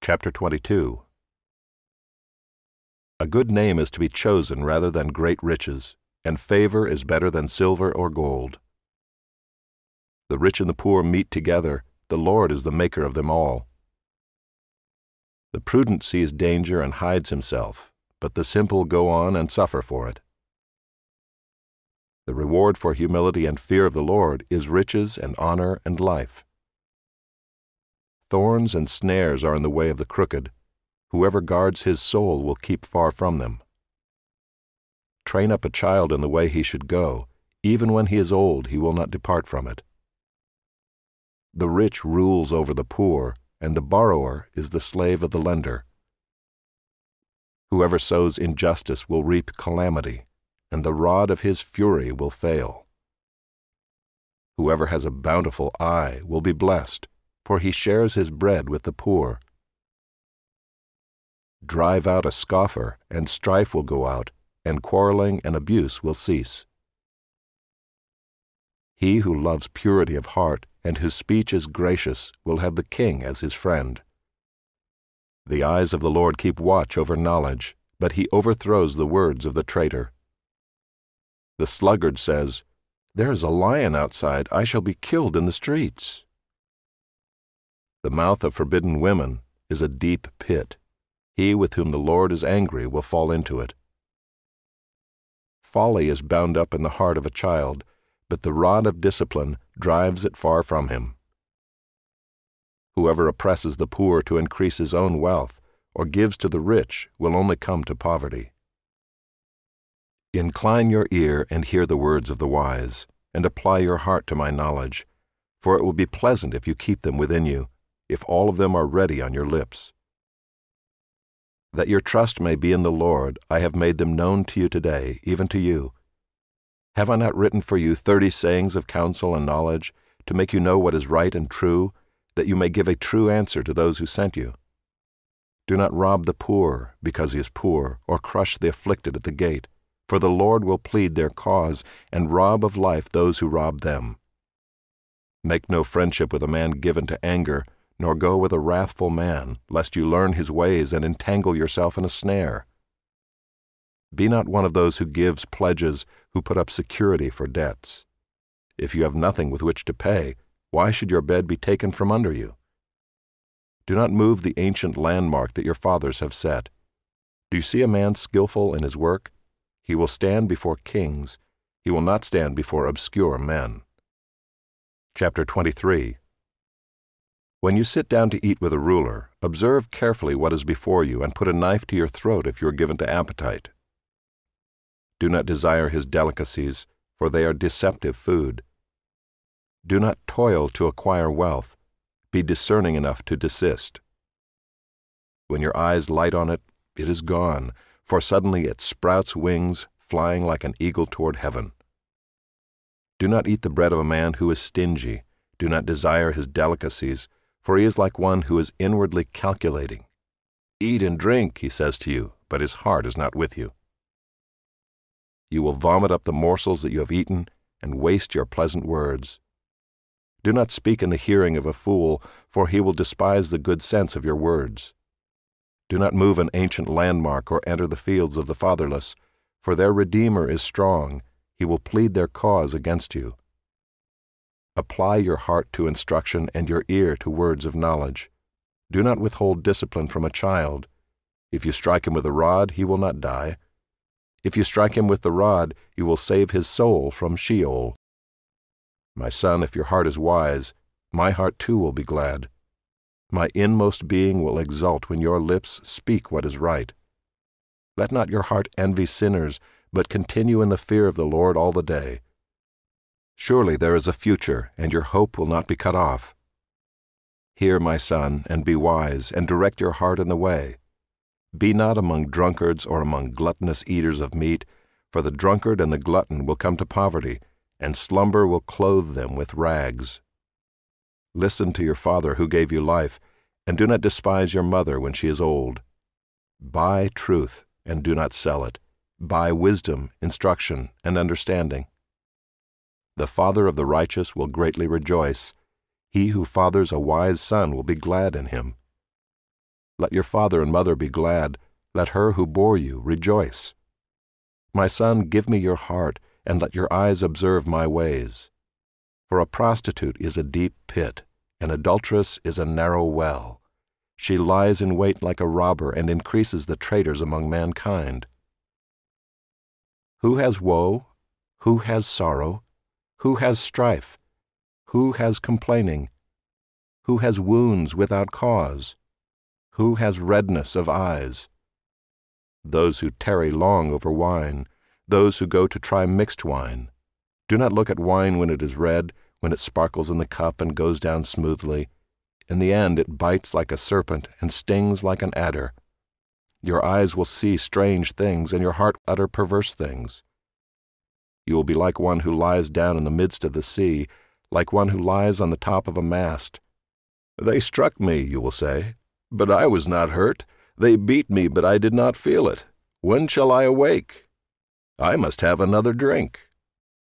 Chapter 22. A good name is to be chosen rather than great riches, and favor is better than silver or gold. The rich and the poor meet together, the Lord is the maker of them all. The prudent sees danger and hides himself, but the simple go on and suffer for it. The reward for humility and fear of the Lord is riches and honor and life. Thorns and snares are in the way of the crooked. Whoever guards his soul will keep far from them. Train up a child in the way he should go. Even when he is old, he will not depart from it. The rich rules over the poor, and the borrower is the slave of the lender. Whoever sows injustice will reap calamity, and the rod of his fury will fail. Whoever has a bountiful eye will be blessed, for he shares his bread with the poor. Drive out a scoffer, and strife will go out, and quarreling and abuse will cease. He who loves purity of heart and whose speech is gracious will have the king as his friend. The eyes of the Lord keep watch over knowledge, but he overthrows the words of the traitor. The sluggard says, "There is a lion outside, I shall be killed in the streets." The mouth of forbidden women is a deep pit. He with whom the Lord is angry will fall into it. Folly is bound up in the heart of a child, but the rod of discipline drives it far from him. Whoever oppresses the poor to increase his own wealth, or gives to the rich, will only come to poverty. Incline your ear and hear the words of the wise, and apply your heart to my knowledge, for it will be pleasant if you keep them within you, if all of them are ready on your lips. That your trust may be in the Lord, I have made them known to you today, even to you. Have I not written for you 30 sayings of counsel and knowledge, to make you know what is right and true, that you may give a true answer to those who sent you? Do not rob the poor because he is poor, or crush the afflicted at the gate, for the Lord will plead their cause and rob of life those who rob them. Make no friendship with a man given to anger, nor go with a wrathful man, lest you learn his ways and entangle yourself in a snare. Be not one of those who gives pledges, who put up security for debts. If you have nothing with which to pay, why should your bed be taken from under you? Do not move the ancient landmark that your fathers have set. Do you see a man skillful in his work? He will stand before kings. He will not stand before obscure men. Chapter 23. When you sit down to eat with a ruler, observe carefully what is before you, and put a knife to your throat if you are given to appetite. Do not desire his delicacies, for they are deceptive food. Do not toil to acquire wealth. Be discerning enough to desist. When your eyes light on it, it is gone, for suddenly it sprouts wings, flying like an eagle toward heaven. Do not eat the bread of a man who is stingy. Do not desire his delicacies, for he is like one who is inwardly calculating. Eat and drink, he says to you, but his heart is not with you. You will vomit up the morsels that you have eaten, and waste your pleasant words. Do not speak in the hearing of a fool, for he will despise the good sense of your words. Do not move an ancient landmark or enter the fields of the fatherless, for their Redeemer is strong, he will plead their cause against you. Apply your heart to instruction and your ear to words of knowledge. Do not withhold discipline from a child. If you strike him with a rod, he will not die. If you strike him with the rod, you will save his soul from Sheol. My son, if your heart is wise, my heart too will be glad. My inmost being will exult when your lips speak what is right. Let not your heart envy sinners, but continue in the fear of the Lord all the day. Surely there is a future, and your hope will not be cut off. Hear, my son, and be wise, and direct your heart in the way. Be not among drunkards or among gluttonous eaters of meat, for the drunkard and the glutton will come to poverty, and slumber will clothe them with rags. Listen to your father who gave you life, and do not despise your mother when she is old. Buy truth, and do not sell it. Buy wisdom, instruction, and understanding. The father of the righteous will greatly rejoice. He who fathers a wise son will be glad in him. Let your father and mother be glad. Let her who bore you rejoice. My son, give me your heart, and let your eyes observe my ways. For a prostitute is a deep pit, an adulteress is a narrow well. She lies in wait like a robber and increases the traitors among mankind. Who has woe? Who has sorrow? Who has strife? Who has complaining? Who has wounds without cause? Who has redness of eyes? Those who tarry long over wine, those who go to try mixed wine. Do not look at wine when it is red, when it sparkles in the cup and goes down smoothly. In the end it bites like a serpent and stings like an adder. Your eyes will see strange things, and your heart utter perverse things. You will be like one who lies down in the midst of the sea, like one who lies on the top of a mast. They struck me, you will say, but I was not hurt. They beat me, but I did not feel it. When shall I awake? I must have another drink.